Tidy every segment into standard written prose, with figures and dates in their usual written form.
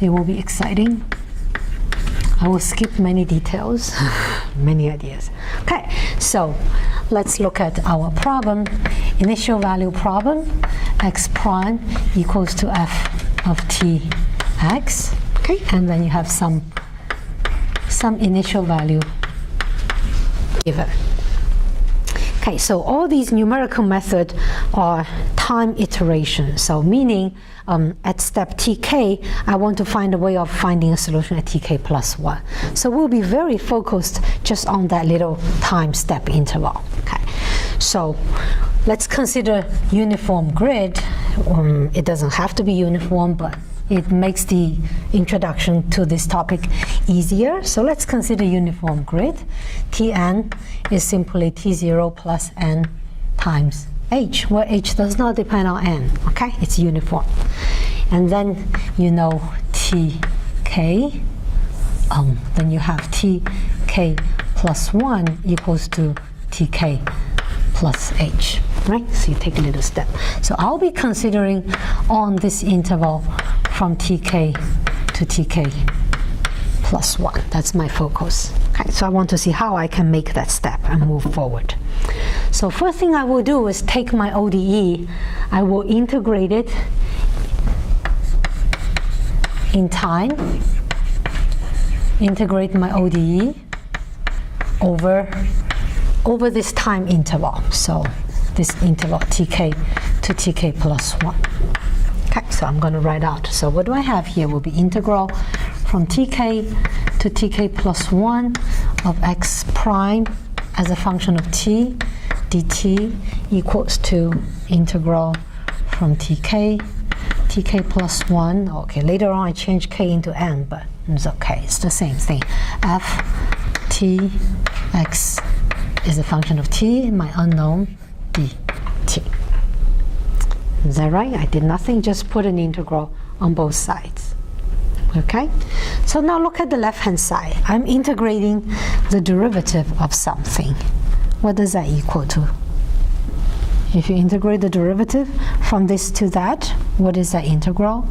it will be exciting. I will skip many details, many ideas. Okay, so let's look at our problem. Initial value problem, x prime equals to f of t x. Okay, and then you have some initial value given. Okay, so all these numerical methods are time iteration. So meaning at step tk, I want to find a way of finding a solution at tk plus 1. So we'll be very focused just on that little time step interval. Okay, so let's consider uniform grid. It doesn't have to be uniform, but it makes the introduction to this topic easier. So let's consider uniform grid. Tn is simply t0 plus n times h, where h does not depend on n. Okay, it's uniform. And then you know tk, then you have tk plus 1 equals to tk plus h, right? So you take a little step. So I'll be considering on this interval from tk to tk plus 1. That's my focus. Okay, so I want to see how I can make that step and move forward. So first thing I will do is take my ODE. I will integrate it in time. Integrate my ODE over this time interval. So this interval tk to tk plus 1. Okay, so I'm going to write out. So what do I have here will be integral from tk to tk plus 1 of x prime as a function of t dt equals to integral from tk plus 1. Okay, later on I change k into n, but it's okay. It's the same thing. F t x is a function of t, my unknown dt. Is that right? I did nothing, just put an integral on both sides. Okay? So now look at the left-hand side. I'm integrating the derivative of something. What does that equal to? If you integrate the derivative from this to that, what is that integral?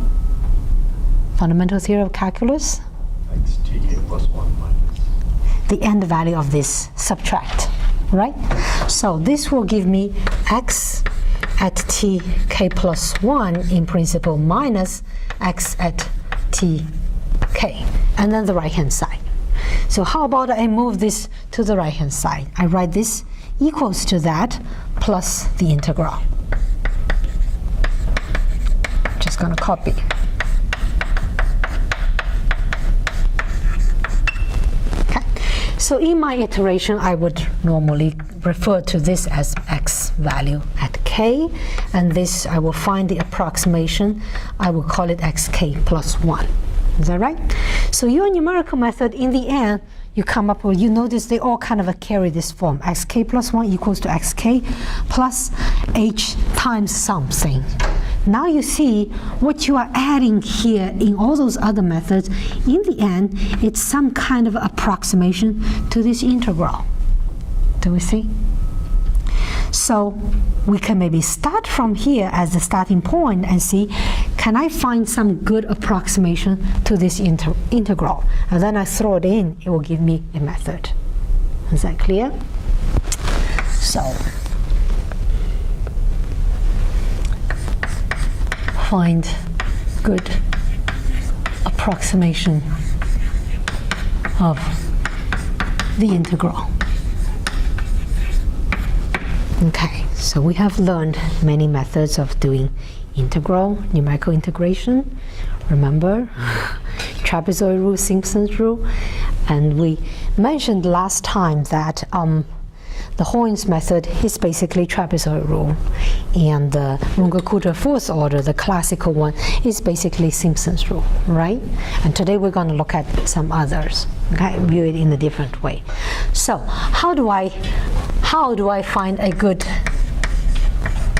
Fundamental theory of calculus? X tk plus 1 minus the end value of this subtract, right? So this will give me x at tk plus 1 in principle minus x at tk, and then the right hand side. So how about I move this to the right hand side? I write this equals to that plus the integral. Just going to copy. So in my iteration, I would normally refer to this as x value at k, and this I will find the approximation. I will call it xk plus 1. Is that right? So your numerical method, in the end, you come up with, you notice they all kind of carry this form. Xk plus 1 equals to xk plus h times something. Now you see what you are adding here in all those other methods. In the end, it's some kind of approximation to this integral. Do we see? So we can maybe start from here as the starting point and see, can I find some good approximation to this integral? And then I throw it in, it will give me a method. Is that clear? So find good approximation of the integral. Okay, so we have learned many methods of doing integral, numerical integration. Remember, trapezoid rule, Simpson's rule, and we mentioned last time that the Hoynes method is basically trapezoid rule, and the Runge-Kutta fourth order, the classical one, is basically Simpson's rule, right? And today we're going to look at some others, okay? View it in a different way. So how do I find a good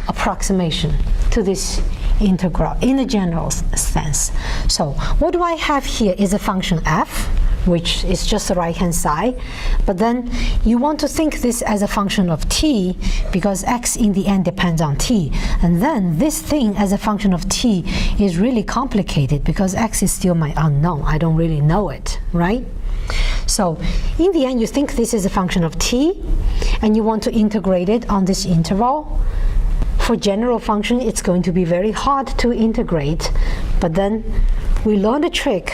approximation to this integral in a general sense? So what do I have here is a function f, which is just the right-hand side. But then you want to think this as a function of t, because x in the end depends on t. And then this thing as a function of t is really complicated, because x is still my unknown. I don't really know it, right? So in the end, you think this is a function of t, and you want to integrate it on this interval. For general function, it's going to be very hard to integrate, but then we learned a trick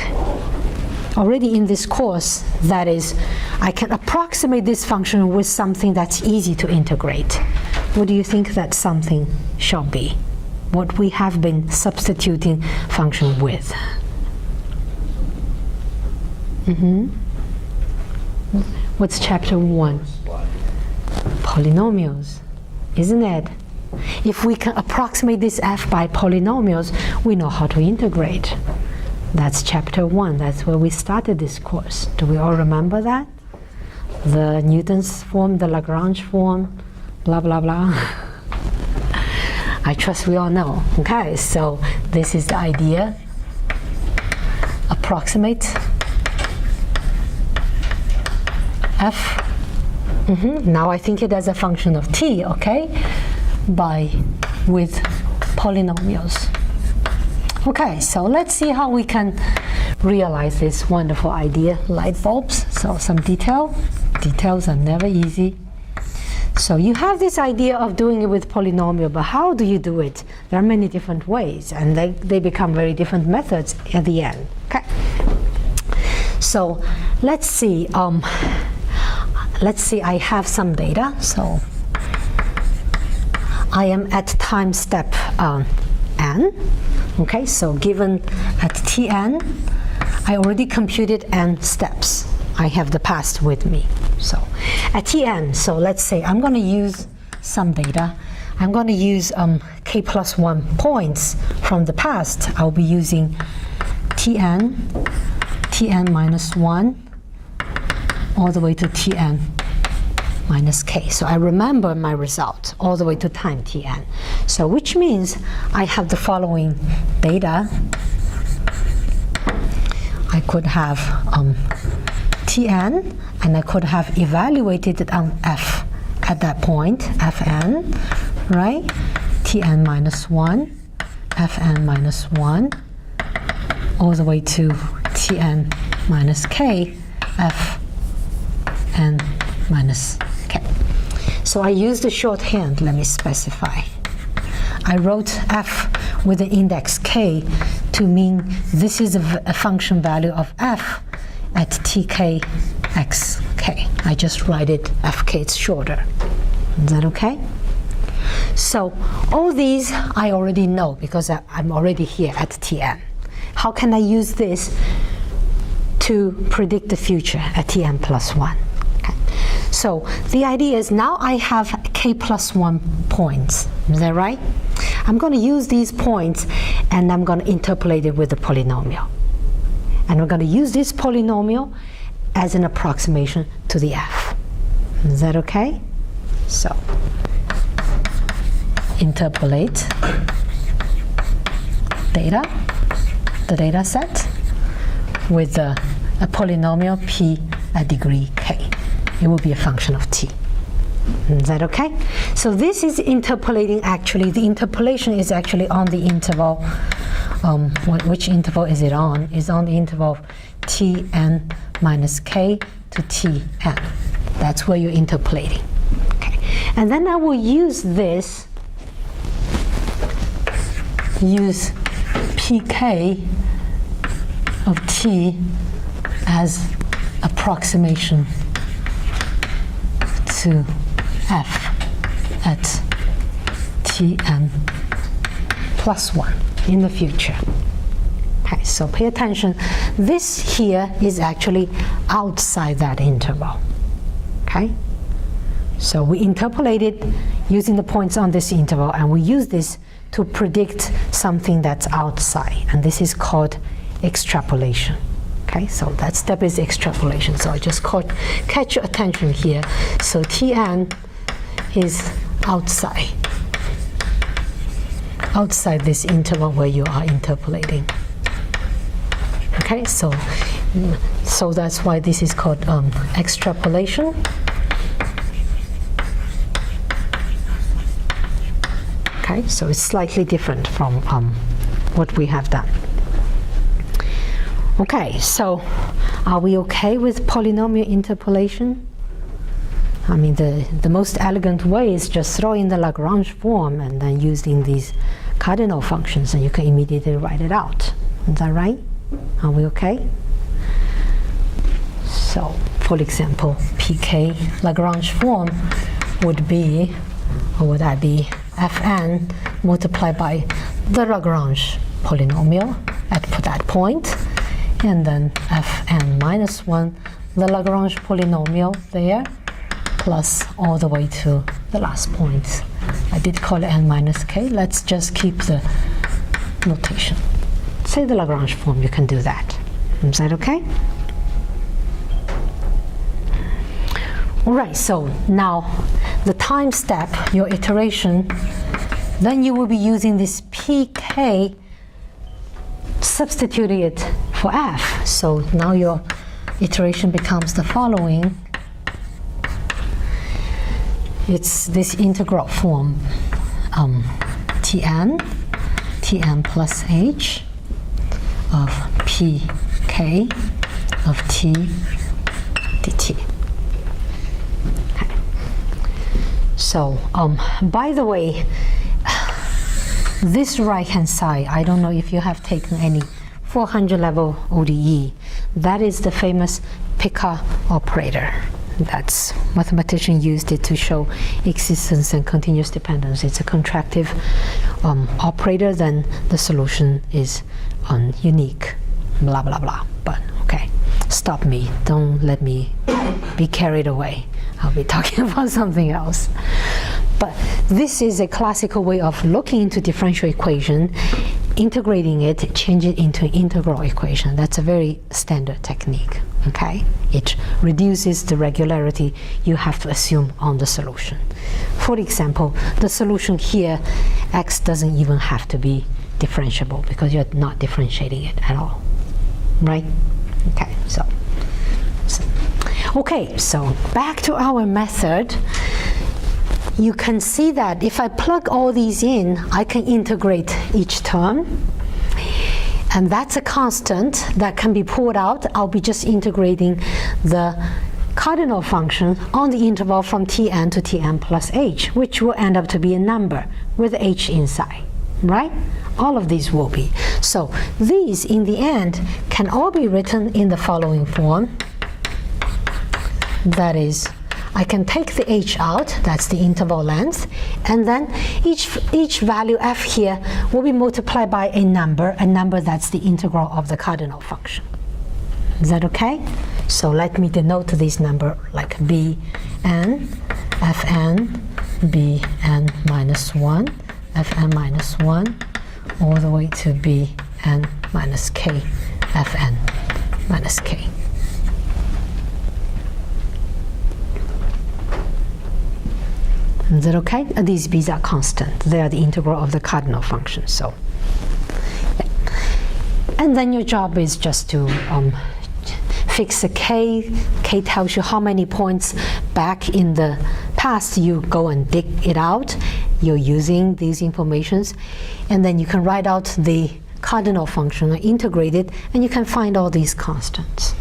already in this course, that is, I can approximate this function with something that's easy to integrate. What do you think that something shall be? What we have been substituting function with? What's chapter 1? Polynomials, isn't it? If we can approximate this f by polynomials, we know how to integrate. That's chapter 1. That's where we started this course. Do we all remember that? The Newton's form, the Lagrange form, blah, blah, blah. I trust we all know. Okay, so this is the idea. Approximate f. Now I think it as a function of t, okay? With polynomials. Okay, so let's see how we can realize this wonderful idea, light bulbs. So some details are never easy. So you have this idea of doing it with polynomial, but how do you do it? There are many different ways, and they become very different methods at the end. Okay, so let's see I have some data. So I am at time step n. Okay, so given at Tn, I already computed n steps. I have the past with me. So at Tn, so let's say I'm going to use some data. I'm going to use k plus 1 points from the past. I'll be using Tn minus 1, all the way to Tn minus k. So I remember my result all the way to time Tn. So which means I have the following data. I could have Tn, and I could have evaluated it on f at that point, Fn, right? Tn minus 1, Fn minus 1, all the way to Tn minus k, Fn minus k. So I used the shorthand. Let me specify. I wrote f with an index k to mean this is a function value of f at tk xk. I just write it fk, it's shorter. Is that okay? So all these I already know because I'm already here at Tn. How can I use this to predict the future at Tn plus 1? Okay. So the idea is now I have k plus 1 points. Is that right? I'm going to use these points and I'm going to interpolate it with a polynomial. And we're going to use this polynomial as an approximation to the f. Is that okay? So interpolate data, the data set, with a polynomial p at degree k. It will be a function of t. Is that okay? So this is interpolating actually. The interpolation is actually on the interval. Which interval is it on? It's on the interval Tn minus k to Tn. That's where you're interpolating. Okay. And then I will use this, use pk of t as approximation to f at Tn plus 1 in the future. Okay, so pay attention. This here is actually outside that interval. Okay? So we interpolate it using the points on this interval, and we use this to predict something that's outside, and this is called extrapolation. Okay, so that step is extrapolation. So I just catch your attention here. So Tn is outside this interval where you are interpolating. Okay, so So that's why this is called extrapolation. Okay, so it's slightly different from what we have done. Okay, so are we okay with polynomial interpolation? I mean, the most elegant way is just throw in the Lagrange form and then using these cardinal functions, and you can immediately write it out. Is that right? Are we okay? So, for example, pk Lagrange form would be, or would that be, fn multiplied by the Lagrange polynomial at that point, and then fn minus 1, the Lagrange polynomial there, plus all the way to the last point. I did call it n minus k. Let's just keep the notation. Say the Lagrange form, you can do that. Is that okay? All right, so now the time step, your iteration, then you will be using this pk, substituting it for f. So now your iteration becomes the following. It's this integral form, tn plus h of pk of t dt. Okay. So, by the way, this right-hand side, I don't know if you have taken any 400 level ODE. That is the famous Picard operator. That's mathematicians used it to show existence and continuous dependence. It's a contractive operator, then the solution is unique, blah, blah, blah. But okay, stop me. Don't let me be carried away. I'll be talking about something else. But this is a classical way of looking into differential equation, integrating it, change it into an integral equation. That's a very standard technique. Okay, it reduces the regularity you have to assume on the solution. For example, the solution here, x doesn't even have to be differentiable because you're not differentiating it at all, right? Okay, so back to our method. You can see that if I plug all these in, I can integrate each term. And that's a constant that can be pulled out. I'll be just integrating the cardinal function on the interval from tn to tn plus h, which will end up to be a number with h inside, right? All of these will be. So these, in the end, can all be written in the following form. That is, I can take the h out, that's the interval length, and then each value f here will be multiplied by a number that's the integral of the cardinal function. Is that okay? So let me denote this number like bn, fn, bn minus 1, fn minus 1, all the way to bn minus k, fn minus k. Is that okay? These b's are constant. They are the integral of the cardinal function. So, yeah. And then your job is just to fix a k. K tells you how many points back in the past you go and dig it out. You're using these informations, and then you can write out the cardinal function, integrate it, and you can find all these constants.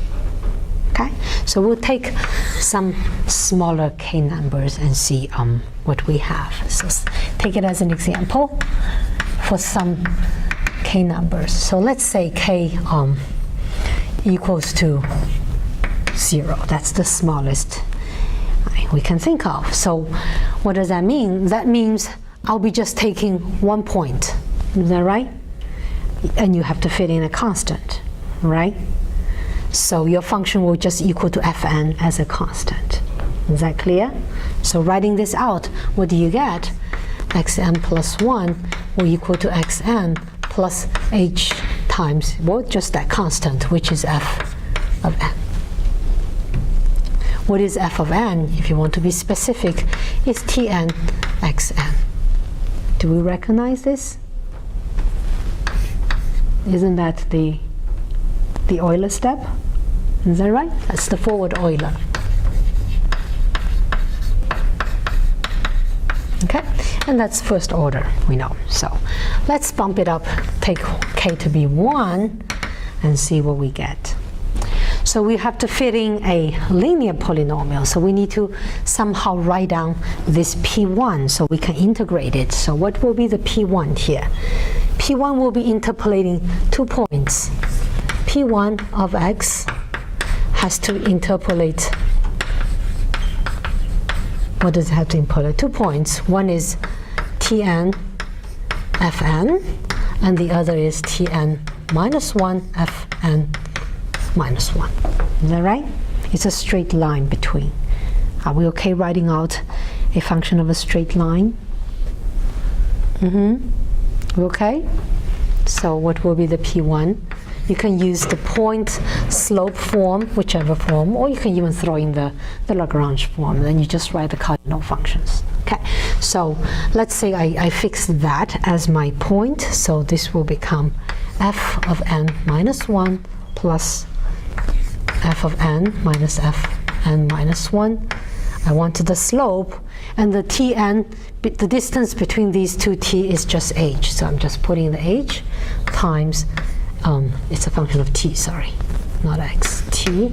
Okay, so we'll take some smaller k numbers and see what we have. So take it as an example for some k numbers. So let's say k equals to 0. That's the smallest we can think of. So what does that mean? That means I'll be just taking 1 point. Is that right? And you have to fit in a constant, right? So your function will just equal to fn as a constant. Is that clear? So writing this out, what do you get? xn plus 1 will equal to xn plus h times, well, just that constant, which is f of n. What is f of n, if you want to be specific, is tn xn. Do we recognize this? Isn't that the Euler step? Is that right? That's the forward Euler. Okay, and that's first order, we know. So let's bump it up, take k to be 1, and see what we get. So we have to fit in a linear polynomial, so we need to somehow write down this p1 so we can integrate it. So what will be the p1 here? P1 will be interpolating 2 points. P1 of x has to interpolate, what does it have to interpolate? 2 points. One is Tn Fn, and the other is Tn minus 1 Fn minus 1. Is that right? It's a straight line between. Are we okay writing out a function of a straight line? We okay? So what will be the P1? You can use the point slope form, whichever form, or you can even throw in the Lagrange form. Then you just write the cardinal functions. Okay, so let's say I fix that as my point. So this will become f of n minus 1 plus f of n minus fn minus 1. I wanted the slope, and the Tn, the distance between these two t is just h. So I'm just putting the h times, it's a function of t, sorry, not x, t.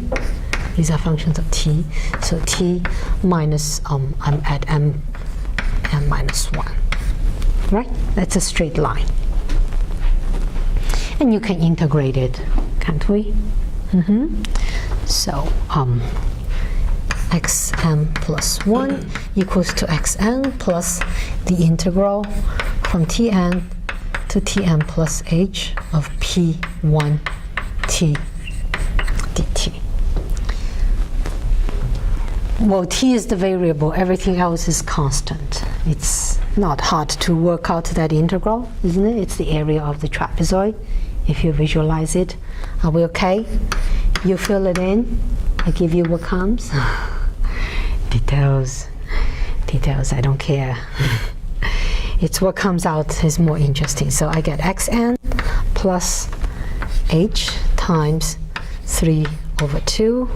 These are functions of t. So t minus, I'm at m minus 1, right? That's a straight line. And you can integrate it, can't we? So xn plus 1 equals to xn plus the integral from Tn to Tn plus h of p1 t dt. Well, t is the variable, everything else is constant. It's not hard to work out that integral, isn't it? It's the area of the trapezoid, if you visualize it. Are we okay? You fill it in, I give you what comes. Details, I don't care. It's what comes out is more interesting. So I get xn plus h times 3 over 2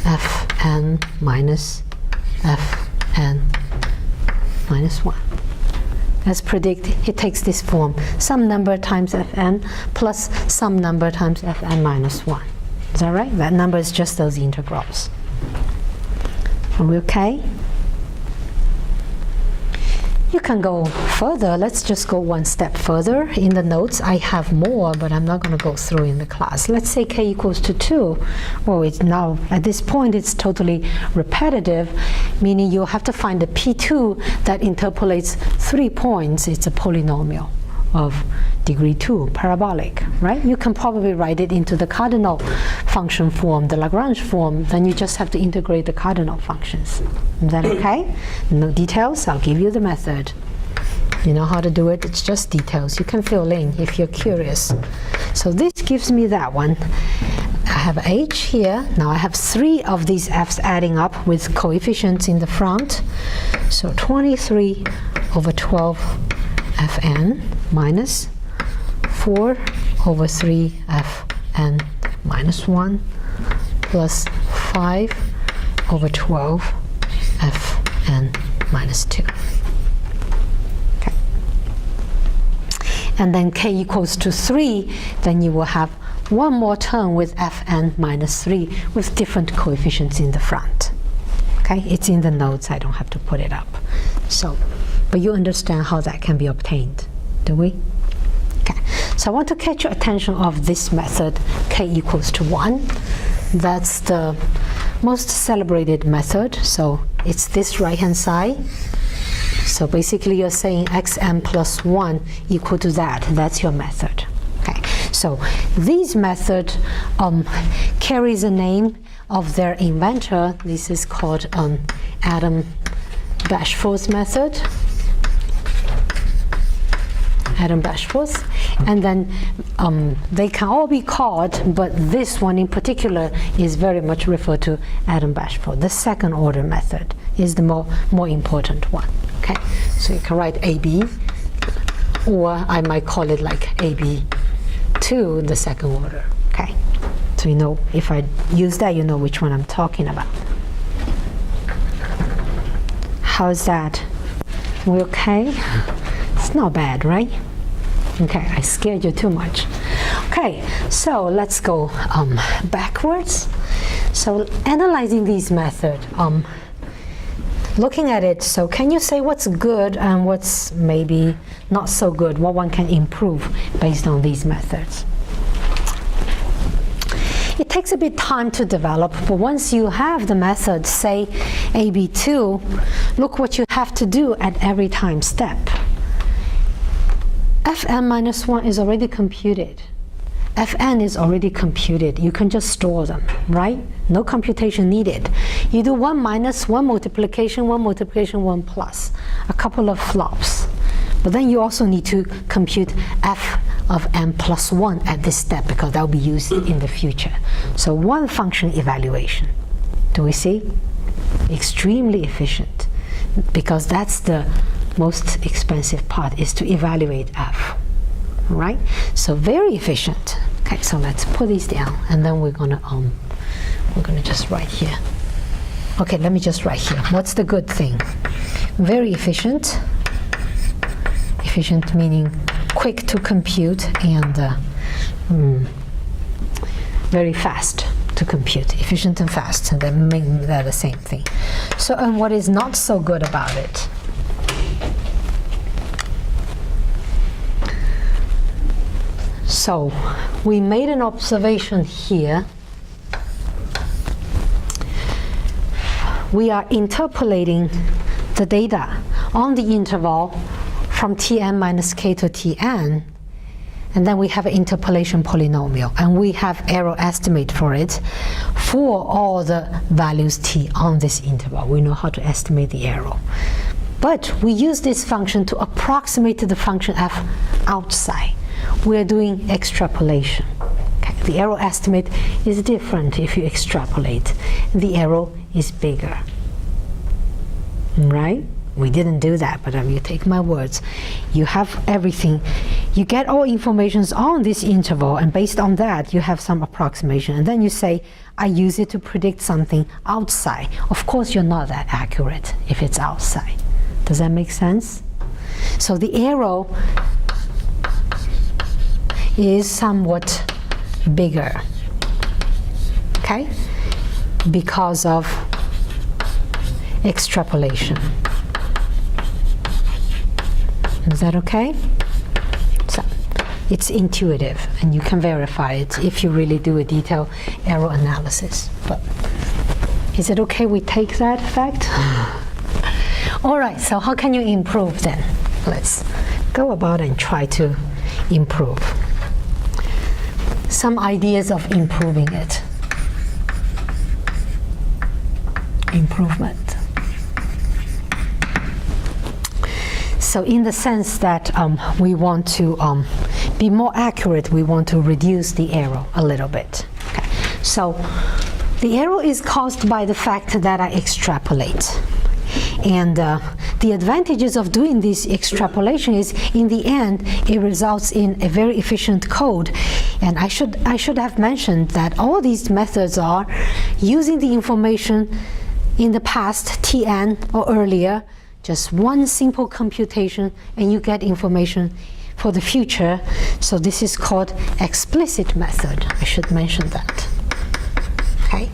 fn minus fn minus 1. As predicted, it takes this form. Some number times fn plus some number times fn minus 1. Is that right? That number is just those integrals. Are we okay? You can go further. Let's just go one step further. In the notes, I have more, but I'm not going to go through in the class. Let's say k equals to 2. Well, it's now, at this point, it's totally repetitive, meaning you'll have to find a p2 that interpolates 3 points. It's a polynomial of degree 2, parabolic, right? You can probably write it into the cardinal function form, the Lagrange form, then you just have to integrate the cardinal functions. Is that okay? No details, I'll give you the method. You know how to do it, it's just details. You can fill in if you're curious. So this gives me that one. I have h here. Now I have 3 of these f's adding up with coefficients in the front. So 23 over 12 fn minus 4 over 3 fn minus 1 plus 5 over 12 fn minus 2. Okay. And then k equals to 3, then you will have one more term with fn minus 3 with different coefficients in the front. Okay, it's in the notes, I don't have to put it up. So, but you understand how that can be obtained, do we? Okay, so I want to catch your attention of this method, k equals to 1. That's the most celebrated method. So it's this right-hand side. So basically you're saying xn plus 1 equal to that. That's your method. Okay, so this method carries a name of their inventor. This is called Adam-Bashforth method. Adam-Bashforth, and then they can all be called, but this one in particular is very much referred to Adam-Bashforth. The second order method is the more important one. Okay, so you can write AB, or I might call it like AB2, the second order. Okay, so So you know, if I use that, you know which one I'm talking about. How's that? We okay? It's not bad, right? Okay, I scared you too much. Okay, so let's go backwards. So analyzing these methods, looking at it, so can you say what's good and what's maybe not so good, what one can improve based on these methods? It takes a bit of time to develop, but once you have the method, say AB2, look what you have to do at every time step. Fn minus 1 is already computed. Fn is already computed. You can just store them, right? No computation needed. You do 1 minus, 1 multiplication, 1 plus, a couple of flops. But then you also need to compute f of n plus 1 at this step, because that will be used in the future. So one function evaluation. Do we see? Extremely efficient, because that's the most expensive part, is to evaluate f, right? So very efficient. Okay, so let's put these down, and then we're gonna just write here. Okay, let me just write here. What's the good thing? Very efficient. Efficient meaning quick to compute, and very fast to compute. Efficient and fast, and then make that the same thing. So, and what is not so good about it? So we made an observation here. We are interpolating the data on the interval from Tn minus k to Tn, and then we have an interpolation polynomial, and we have error estimate for it for all the values t on this interval. We know how to estimate the error. But we use this function to approximate the function f outside. We're doing extrapolation. Okay. The error estimate is different if you extrapolate. The error is bigger. Right? We didn't do that, but you take my words. You have everything. You get all informations on this interval, and based on that, you have some approximation. And then you say, I use it to predict something outside. Of course, you're not that accurate if it's outside. Does that make sense? So the error is somewhat bigger, okay? Because of extrapolation. Is that okay? So it's intuitive, and you can verify it if you really do a detailed error analysis. But is it okay we take that fact? All right, so how can you improve then? Let's go about and try to improve. Some ideas of improving it. Improvement. So in the sense that we want to be more accurate, we want to reduce the error a little bit. Okay. So the error is caused by the fact that I extrapolate. And the advantages of doing this extrapolation is, in the end, it results in a very efficient code. And I should have mentioned that all these methods are using the information in the past, Tn or earlier, just one simple computation, and you get information for the future. So this is called explicit method. I should mention that. Okay?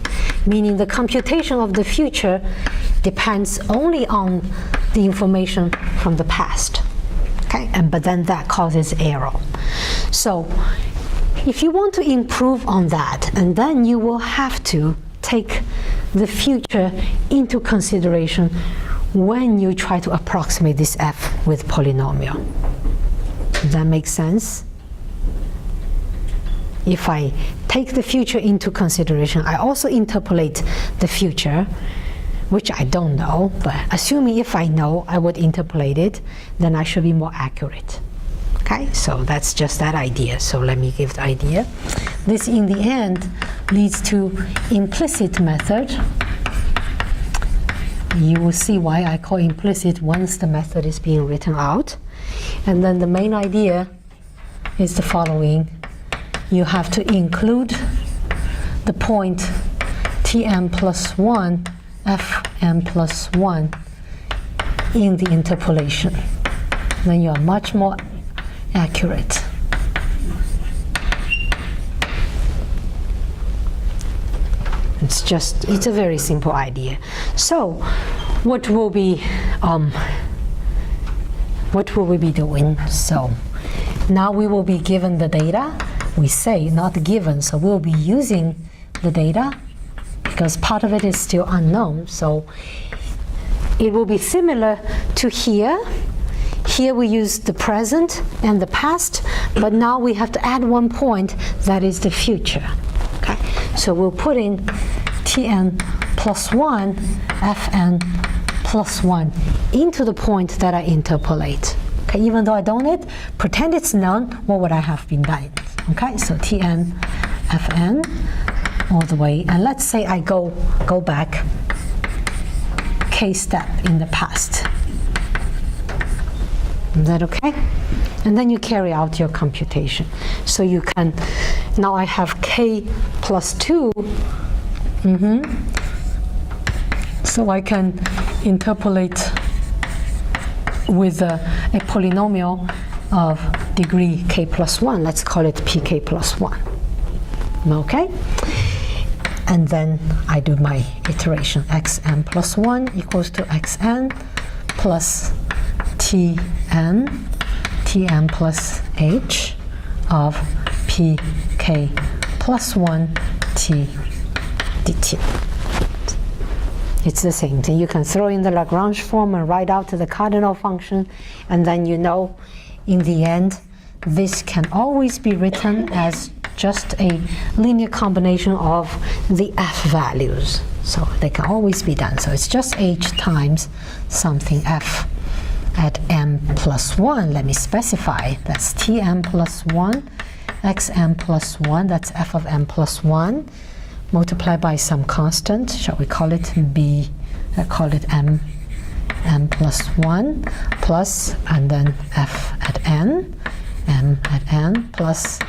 Meaning the computation of the future depends only on the information from the past. Okay? But then that causes error. So if you want to improve on that, and then you will have to take the future into consideration when you try to approximate this f with polynomial. Does that make sense? If I take the future into consideration, I also interpolate the future, which I don't know, but assuming if I know, I would interpolate it, then I should be more accurate. Okay, so that's just that idea. So let me give the idea. This, in the end, leads to implicit method. You will see why I call implicit once the method is being written out. And then the main idea is the following. You have to include the point Tn plus 1, Fn plus 1 in the interpolation. Then you are much more accurate. It's a very simple idea. So what will we be doing? So now we will be given the data. We say not given, so we'll be using the data because part of it is still unknown. So it will be similar to here. Here we use the present and the past, but now we have to add one point that is the future. Okay, so we'll put in Tn plus 1, Fn plus 1 into the point that I interpolate. Okay, even though I don't know it, pretend it's known, what would I have been done? Okay, so Tn, Fn all the way, and let's say I go back k step in the past. Is that okay? And then you carry out your computation. So you can, now I have k plus 2. So I can interpolate with a polynomial of degree k plus 1. Let's call it pk plus 1. Okay? And then I do my iteration. Xn plus 1 equals to xn plus Tn plus h of pk plus 1 t dt. It's the same thing. You can throw in the Lagrange form and write out the cardinal function, and then you know in the end this can always be written as just a linear combination of the f values. So they can always be done. So it's just h times something f at m plus 1. Let me specify. That's Tm plus 1, xm plus 1. That's f of m plus 1. Multiplied by some constant. Shall we call it b? I call it m plus 1 plus, and then f at n, m at n plus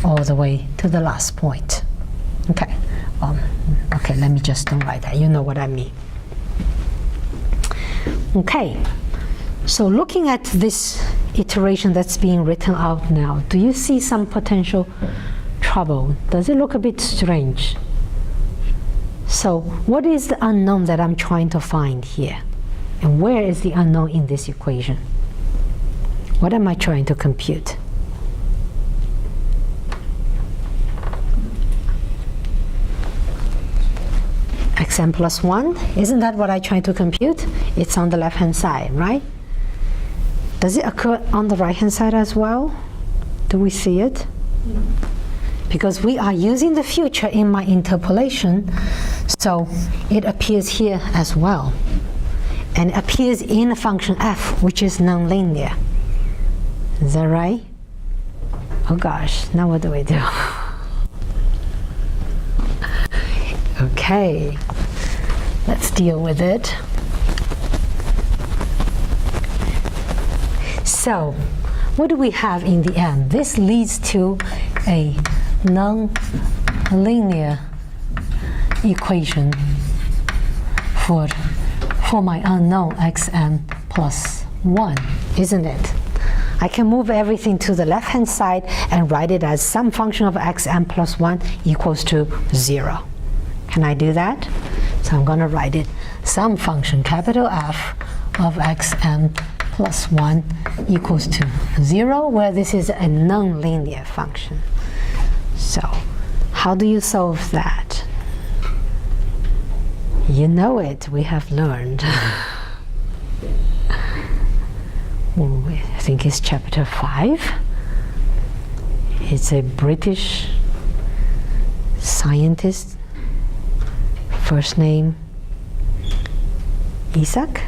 all the way to the last point. Okay. Okay, let me just don't write that. You know what I mean. Okay. So looking at this iteration that's being written out now, do you see some potential trouble? Does it look a bit strange? So what is the unknown that I'm trying to find here? And where is the unknown in this equation? What am I trying to compute? Xn plus 1, isn't that what I'm trying to compute? It's on the left-hand side, right? Does it occur on the right-hand side as well? Do we see it? Because we are using the future in my interpolation, so it appears here as well. And it appears in a function f, which is nonlinear. Is that right? Oh gosh, now what do we do? Okay, let's deal with it. So, what do we have in the end? This leads to a nonlinear equation for my unknown xn plus 1, isn't it? I can move everything to the left-hand side and write it as some function of xn plus 1 equals to 0. Can I do that? So I'm going to write it some function, capital F, of xn plus 1 equals to 0, where this is a nonlinear function. So how do you solve that? You know it, we have learned. I think it's chapter 5. It's a British scientist, first name Isaac.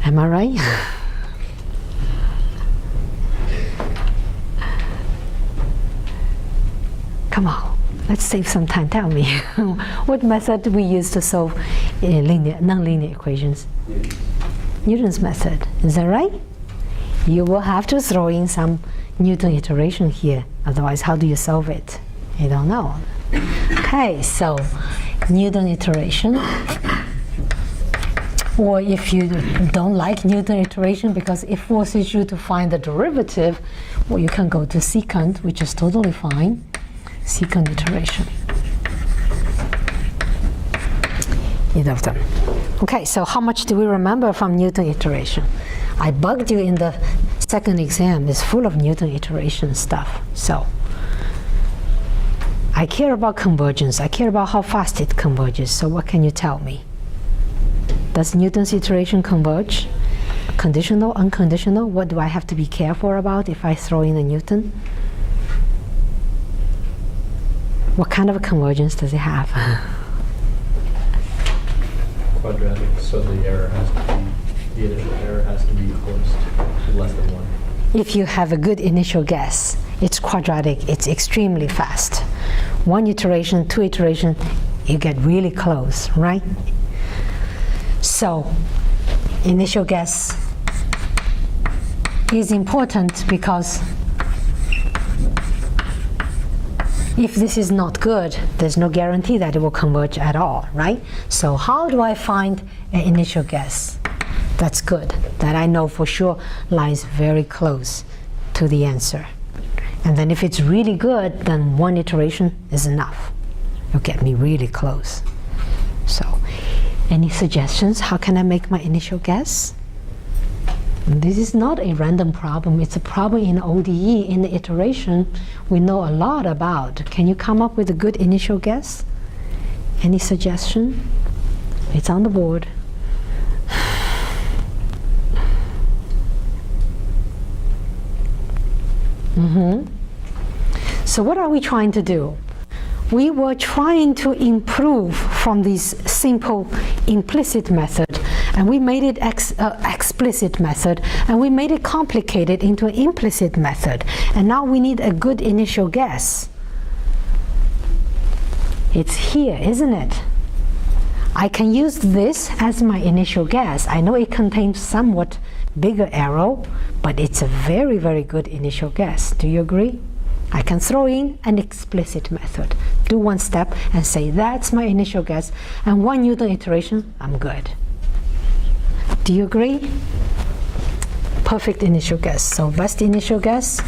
Am I right? Come on, let's save some time. Tell me, what method do we use to solve nonlinear equations? Newton's method. Is that right? You will have to throw in some Newton iteration here. Otherwise, how do you solve it? You don't know. Okay, so Newton iteration. Or if you don't like Newton iteration because it forces you to find the derivative, well, you can go to secant, which is totally fine. Secant iteration. Either of them. Okay, so how much do we remember from Newton iteration? I bugged you in the second exam. It's full of Newton iteration stuff. So I care about convergence. I care about how fast it converges. So what can you tell me? Does Newton's iteration converge? Conditional, unconditional? What do I have to be careful about if I throw in a Newton? What kind of a convergence does it have? Quadratic, so the error has to be, the initial error has to be close to less than 1. If you have a good initial guess, it's quadratic, it's extremely fast. 1 iteration, 2 iteration, you get really close, right? So, initial guess is important because if this is not good, there's no guarantee that it will converge at all, right? So how do I find an initial guess that's good, that I know for sure lies very close to the answer? And then if it's really good, then 1 iteration is enough. You'll get me really close. So, any suggestions? How can I make my initial guess? This is not a random problem. It's a problem in ODE, in the iteration we know a lot about. Can you come up with a good initial guess? Any suggestion? It's on the board. So what are we trying to do? We were trying to improve from this simple implicit method, and we made it explicit method, and we made it complicated into an implicit method. And now we need a good initial guess. It's here, isn't it? I can use this as my initial guess. I know it contains somewhat bigger arrow, but it's a very, very good initial guess. Do you agree? I can throw in an explicit method, do 1 step and say that's my initial guess, and 1 Newton iteration, I'm good. Do you agree? Perfect initial guess. So best initial guess,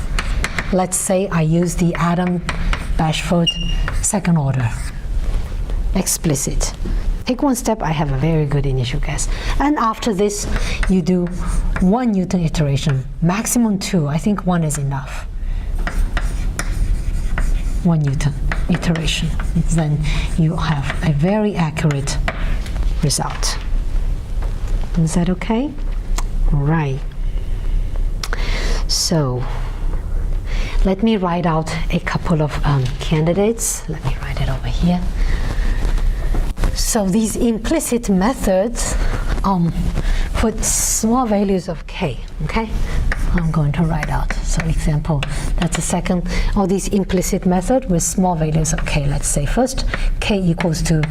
let's say I use the Adam-Bashforth second order. Explicit. Take 1 step, I have a very good initial guess. And after this, you do 1 Newton iteration, maximum 2. I think 1 is enough. 1 Newton iteration. Then you have a very accurate result. Is that okay? All right. So let me write out a couple of candidates. Let me write it over here. So these implicit methods put small values of k, okay? I'm going to write out. So example, that's a second, all these implicit method with small values of k. Let's say first, k equals to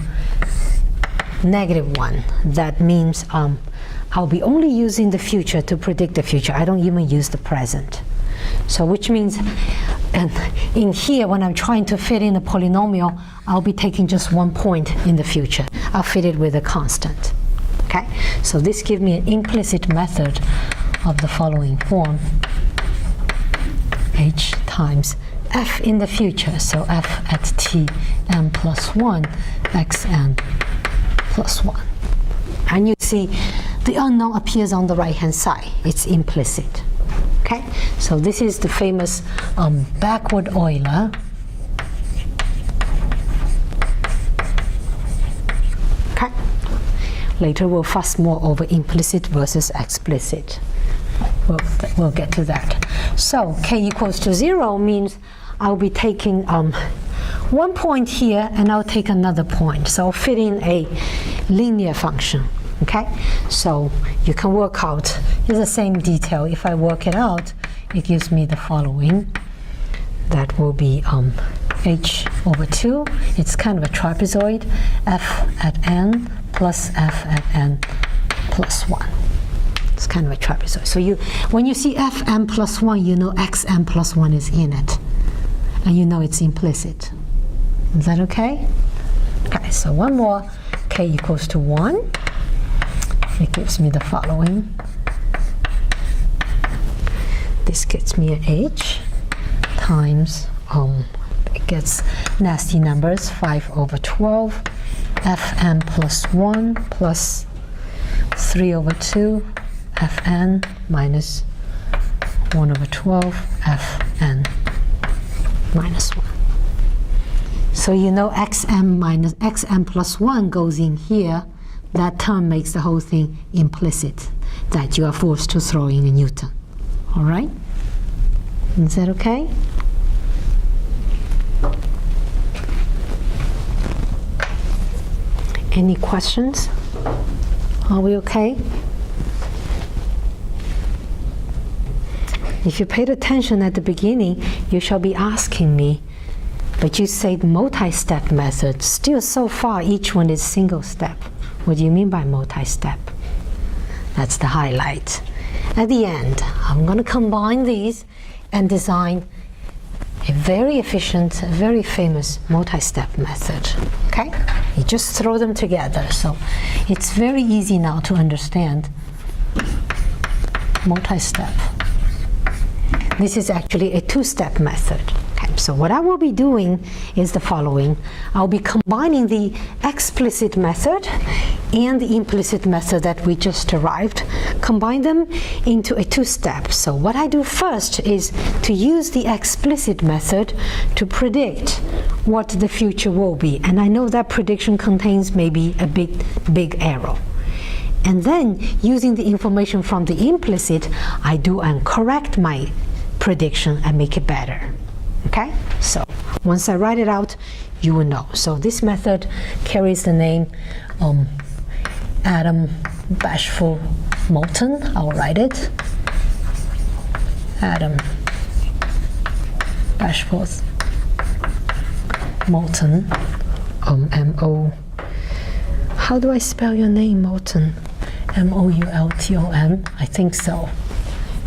-1. That means I'll be only using the future to predict the future. I don't even use the present. So which means, and in here, when I'm trying to fit in a polynomial, I'll be taking just 1 point in the future. I'll fit it with a constant. Okay? So this gives me an implicit method of the following form. H times f in the future. So f at t n plus 1, x n plus 1. And you see the unknown appears on the right-hand side. It's implicit. Okay? So this is the famous backward Euler. Okay? Later we'll fuss more over implicit versus explicit. We'll get to that. So k equals to 0 means I'll be taking 1 point here and I'll take another point. So I'll fit in a linear function. Okay? So you can work out, it's the same detail. If I work it out, it gives me the following. That will be h over 2. It's kind of a trapezoid. F at n plus f at n plus 1. It's kind of a trapezoid. So when you see fn plus 1, you know xn plus 1 is in it. And you know it's implicit. Is that okay? Okay, so one more, k equals to 1. It gives me the following. This gets me an h times, it gets nasty numbers, 5/12, fn plus 1 plus 3/2, fn minus 1/12, fn minus 1. So you know xm plus 1 goes in here. That term makes the whole thing implicit, that you are forced to throw in a Newton. All right? Is that okay? Any questions? Are we okay? If you paid attention at the beginning, you shall be asking me, but you said multi-step method. Still so far, each one is single step. What do you mean by multi-step? That's the highlight. At the end, I'm going to combine these and design a very efficient, very famous multi-step method. Okay? You just throw them together. So it's very easy now to understand multi-step. This is actually a two-step method. Okay, so what I will be doing is the following. I'll be combining the explicit method and the implicit method that we just derived, combine them into a two-step. So what I do first is to use the explicit method to predict what the future will be. And I know that prediction contains maybe a big error. And then, using the information from the implicit, I do and correct my prediction and make it better. Okay? So once I write it out, you will know. So this method carries the name Adam-Bashforth Moulton. I'll write it. Adam-Bashforth Moulton. M-O. How do I spell your name, Moulton? M-O-U-L-T-O-N? I think so.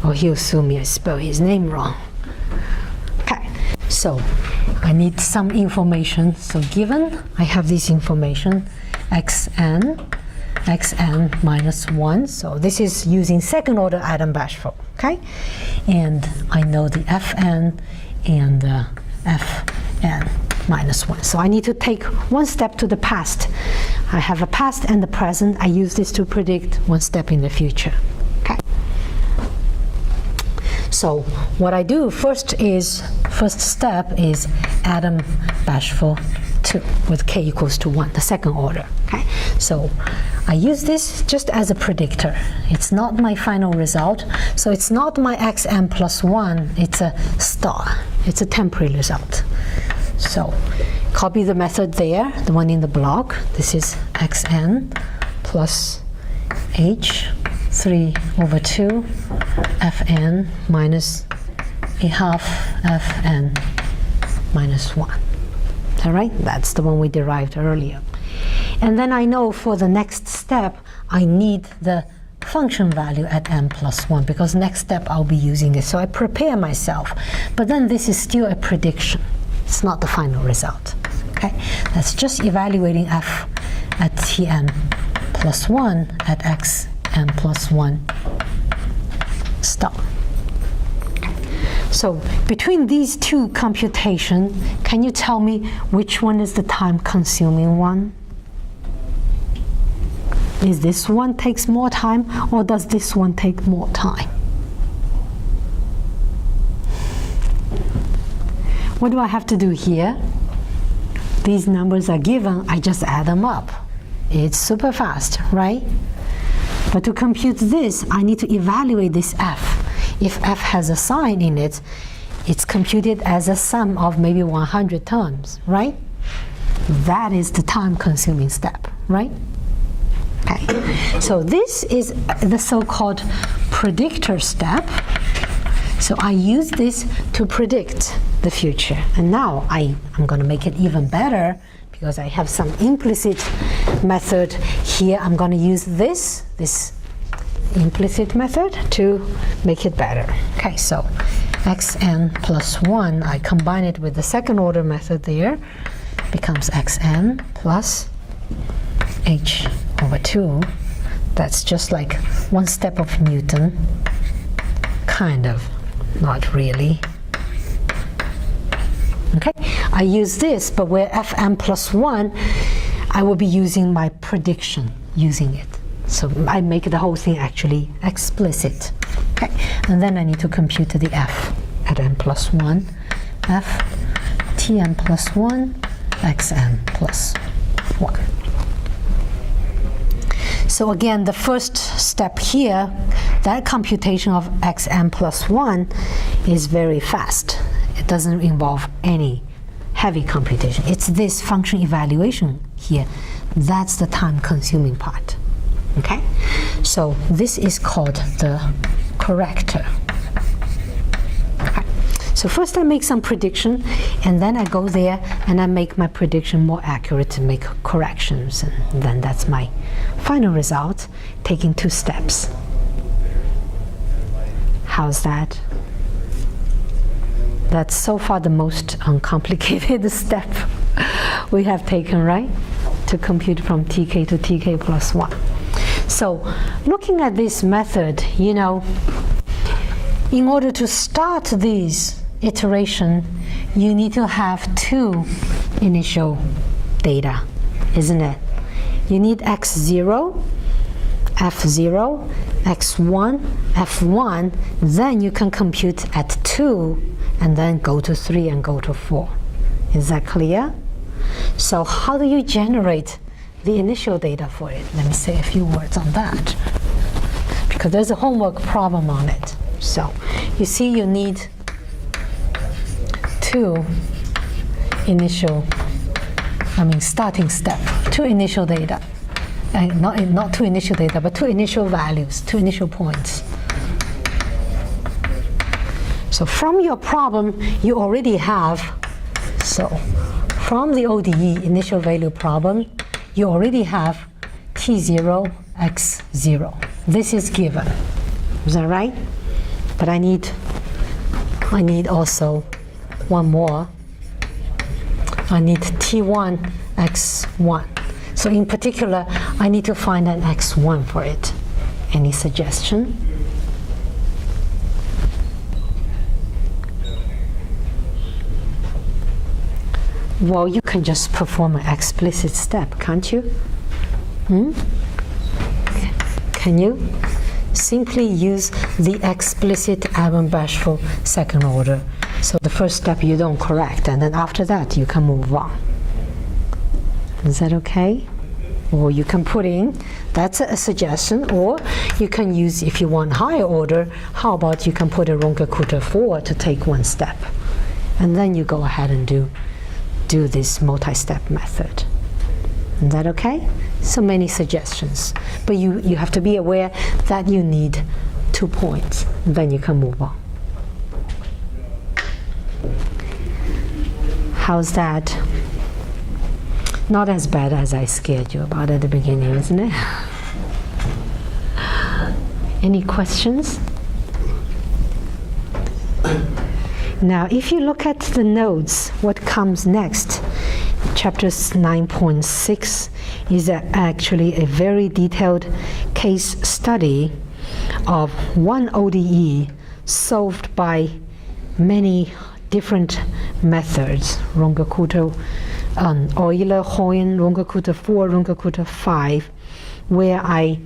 Or he'll sue me I spell his name wrong. Okay, so I need some information. So given I have this information, xn minus 1. So this is using second order Adam-Bashforth, okay? And I know the fn and fn minus 1. So I need to take one step to the past. I have a past and the present. I use this to predict one step in the future. Okay. So what I do first step is Adam-Bashforth 2 with k equals to 1, the second order. Okay. So I use this just as a predictor. It's not my final result. So it's not my xn plus 1. It's a star. It's a temporary result. So copy the method there, the one in the block. This is xn plus h 3/2 fn minus a half fn minus 1. All right, that's the one we derived earlier. And then I know for the next step, I need the function value at n plus 1, because next step I'll be using it. So I prepare myself. But then this is still a prediction. It's not the final result. Okay, that's just evaluating f at tn plus 1 at xn plus 1 star. So between these two computations, can you tell me which one is the time-consuming one? Is this one takes more time, or does this one take more time? What do I have to do here? These numbers are given, I just add them up. It's super fast, right? But to compute this, I need to evaluate this f. If f has a sign in it, it's computed as a sum of maybe 100 terms, right? That is the time-consuming step, right? Okay. So this is the so-called predictor step. So I use this to predict the future. And now I'm going to make it even better, because I have some implicit method here. I'm going to use this implicit method to make it better. Okay, so xn plus 1, I combine it with the second order method there. becomes xn plus h over 2. That's just like one step of Newton, kind of, not really. Okay, I use this, but where fm plus 1, I will be using my prediction using it. So I make the whole thing actually explicit. Okay, and then I need to compute the f at n plus 1, f tn plus 1, xn plus 1. So again, the first step here, that computation of xn plus 1 is very fast. It doesn't involve any heavy computation. It's this function evaluation here. That's the time-consuming part. Okay? So this is called the corrector. Okay. So first I make some prediction, and then I go there and I make my prediction more accurate to make corrections. And then that's my final result, taking 2 steps. How's that? That's so far the most uncomplicated step we have taken, right? To compute from tk to tk plus 1. So looking at this method, you know, in order to start this iteration, you need to have 2 initial data, isn't it? You need x0, f0, x1, f1, then you can compute at 2, and then go to 3 and go to 4. Is that clear? So how do you generate the initial data for it? Let me say a few words on that, because there's a homework problem on it. So you see you need 2 initial, starting step, 2 initial data. Not 2 initial data, but 2 initial values, 2 initial points. So from your problem, you already have, so from the ODE initial value problem, you already have t0, x0. This is given. Is that right? But I need also one more. I need t1, x1. So in particular, I need to find an x1 for it. Any suggestion? Well, you can just perform an explicit step, can't you? Can you? Simply use the explicit Adam-Bashforth second order. So the first step you don't correct, and then after that you can move on. Is that okay? Or you can put in, that's a suggestion, or you can use, if you want higher order, how about you can put a Runge-Kutta 4 to take 1 step. And then you go ahead and do this multi-step method. Is that okay? So many suggestions. But you have to be aware that you need 2 points. Then you can move on. How's that? Not as bad as I scared you about at the beginning, isn't it? Any questions? Now, if you look at the notes, what comes next, chapter 9.6 is actually a very detailed case study of one ODE solved by many different methods, Runge-Kutta, Euler, Hoyen, Runge-Kutta 4, Runge-Kutta 5, where I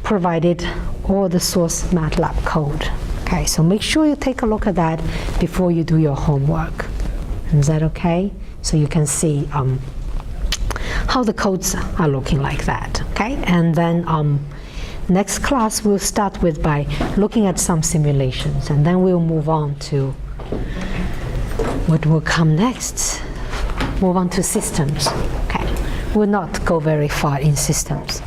provided all the source MATLAB code. Okay, so make sure you take a look at that before you do your homework. Is that okay? So you can see how the codes are looking like that. Okay, and then next class we'll start with by looking at some simulations, and then we'll move on to what will come next. Move on to systems. Okay, we'll not go very far in systems.